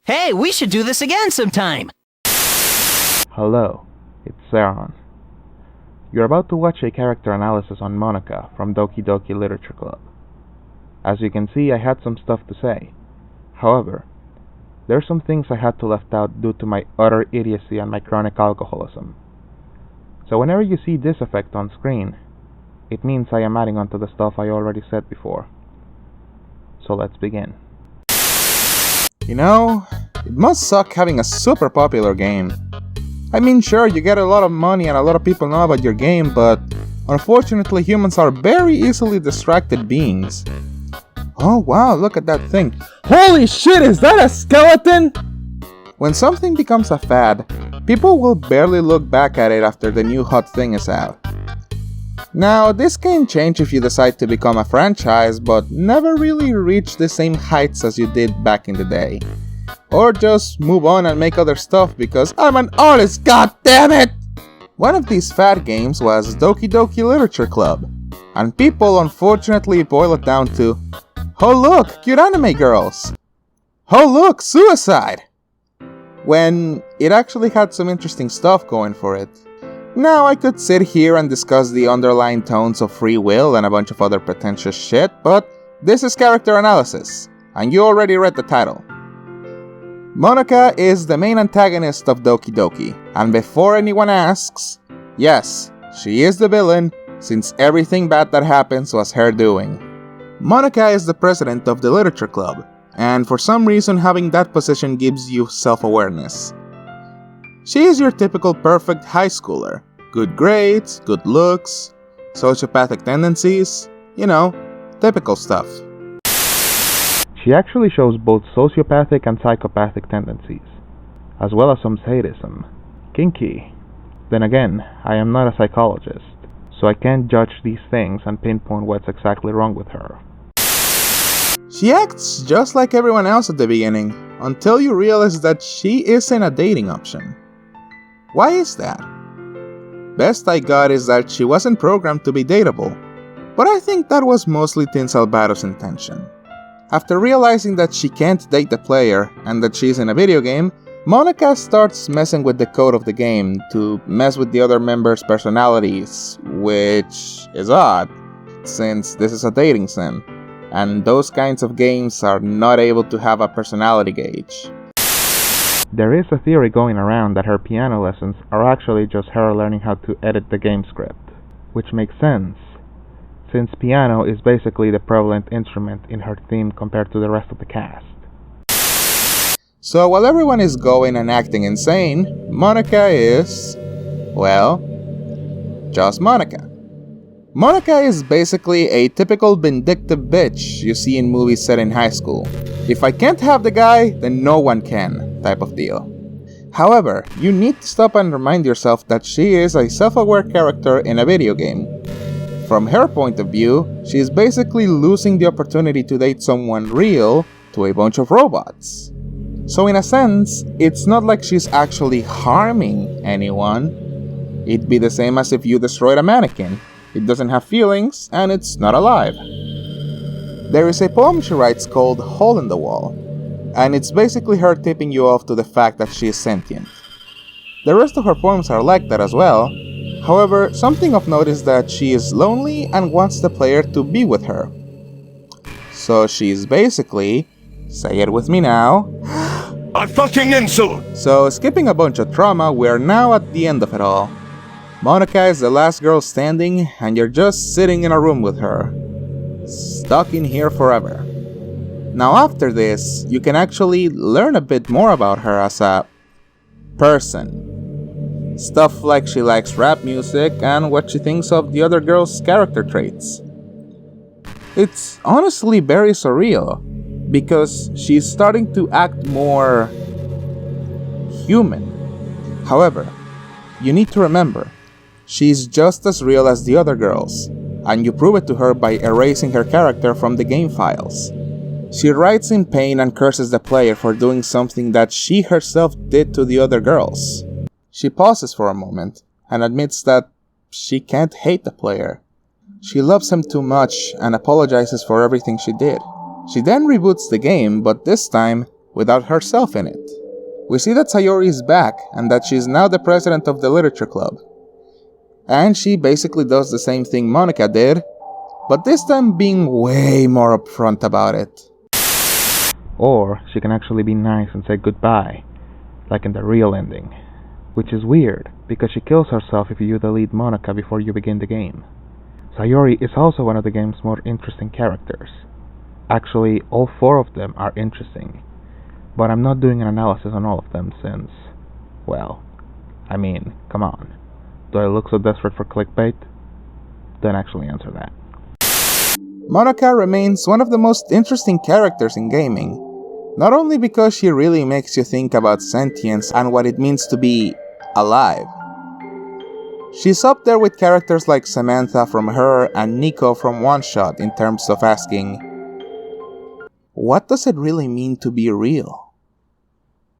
Hey, we should do this again sometime! Hello, it's Saron. You're about to watch a character analysis on Monika from Doki Doki Literature Club. As you can see, I had some stuff to say. However, there are some things I had to left out due to my utter idiocy and my chronic alcoholism. So whenever you see this effect on screen, it means I am adding on to the stuff I already said before. So let's begin. You know, it must suck having a super popular game. I mean, sure, you get a lot of money and a lot of people know about your game, but unfortunately humans are very easily distracted beings. Oh wow, look at that thing. Holy shit, is that a skeleton? When something becomes a fad, people will barely look back at it after the new hot thing is out. Now, this can change if you decide to become a franchise, but never really reach the same heights as you did back in the day. Or just move on and make other stuff because I'm an artist, goddammit! One of these fad games was Doki Doki Literature Club, and people unfortunately boil it down to, oh look, cute anime girls! Oh look, suicide! When it actually had some interesting stuff going for it. Now I could sit here and discuss the underlying tones of free will and a bunch of other pretentious shit, but this is character analysis, and you already read the title. Monika is the main antagonist of Doki Doki, and before anyone asks, yes, she is the villain, since everything bad that happens was her doing. Monika is the president of the Literature Club, and for some reason having that position gives you self-awareness. She is your typical perfect high schooler. Good grades, good looks, sociopathic tendencies, you know, typical stuff. She actually shows both sociopathic and psychopathic tendencies, as well as some sadism. Kinky. Then again, I am not a psychologist, so I can't judge these things and pinpoint what's exactly wrong with her. She acts just like everyone else at the beginning, until you realize that she isn't a dating option. Why is that? Best I got is that she wasn't programmed to be dateable, but I think that was mostly Tin Salvato's intention. After realizing that she can't date the player and that she's in a video game, Monika starts messing with the code of the game to mess with the other members' personalities, which is odd, since this is a dating sim, and those kinds of games are not able to have a personality gauge. There is a theory going around that her piano lessons are actually just her learning how to edit the game script, which makes sense, since piano is basically the prevalent instrument in her theme compared to the rest of the cast. So while everyone is going and acting insane, Monika is, well, just Monika. Monika is basically a typical vindictive bitch you see in movies set in high school. If I can't have the guy, then no one can, type of deal. However, you need to stop and remind yourself that she is a self-aware character in a video game. From her point of view, she is basically losing the opportunity to date someone real to a bunch of robots. So in a sense, it's not like she's actually harming anyone. It'd be the same as if you destroyed a mannequin. It doesn't have feelings, and it's not alive. There is a poem she writes called Hole in the Wall, and it's basically her tipping you off to the fact that she is sentient. The rest of her poems are like that as well. However, something of note is that she is lonely and wants the player to be with her. So she's basically, say it with me now, a fucking insult! So skipping a bunch of trauma, we're now at the end of it all. Monika is the last girl standing, and you're just sitting in a room with her. Stuck in here forever. Now after this, you can actually learn a bit more about her as a person. Stuff like she likes rap music and what she thinks of the other girl's character traits. It's honestly very surreal, because she's starting to act more human. However, you need to remember, she's just as real as the other girls, and you prove it to her by erasing her character from the game files. She writes in pain and curses the player for doing something that she herself did to the other girls. She pauses for a moment and admits that she can't hate the player. She loves him too much and apologizes for everything she did. She then reboots the game, but this time, without herself in it. We see that Sayori is back and that she is now the president of the literature club. And she basically does the same thing Monika did, but this time being way more upfront about it. Or she can actually be nice and say goodbye, like in the real ending. Which is weird, because she kills herself if you delete Monika before you begin the game. Sayori is also one of the game's more interesting characters. Actually, all 4 of them are interesting. But I'm not doing an analysis on all of them since, well, I mean, come on. Do I look so desperate for clickbait? Then actually answer that. Monika remains one of the most interesting characters in gaming, not only because she really makes you think about sentience and what it means to be alive. She's up there with characters like Samantha from Her and Nico from One Shot in terms of asking, what does it really mean to be real?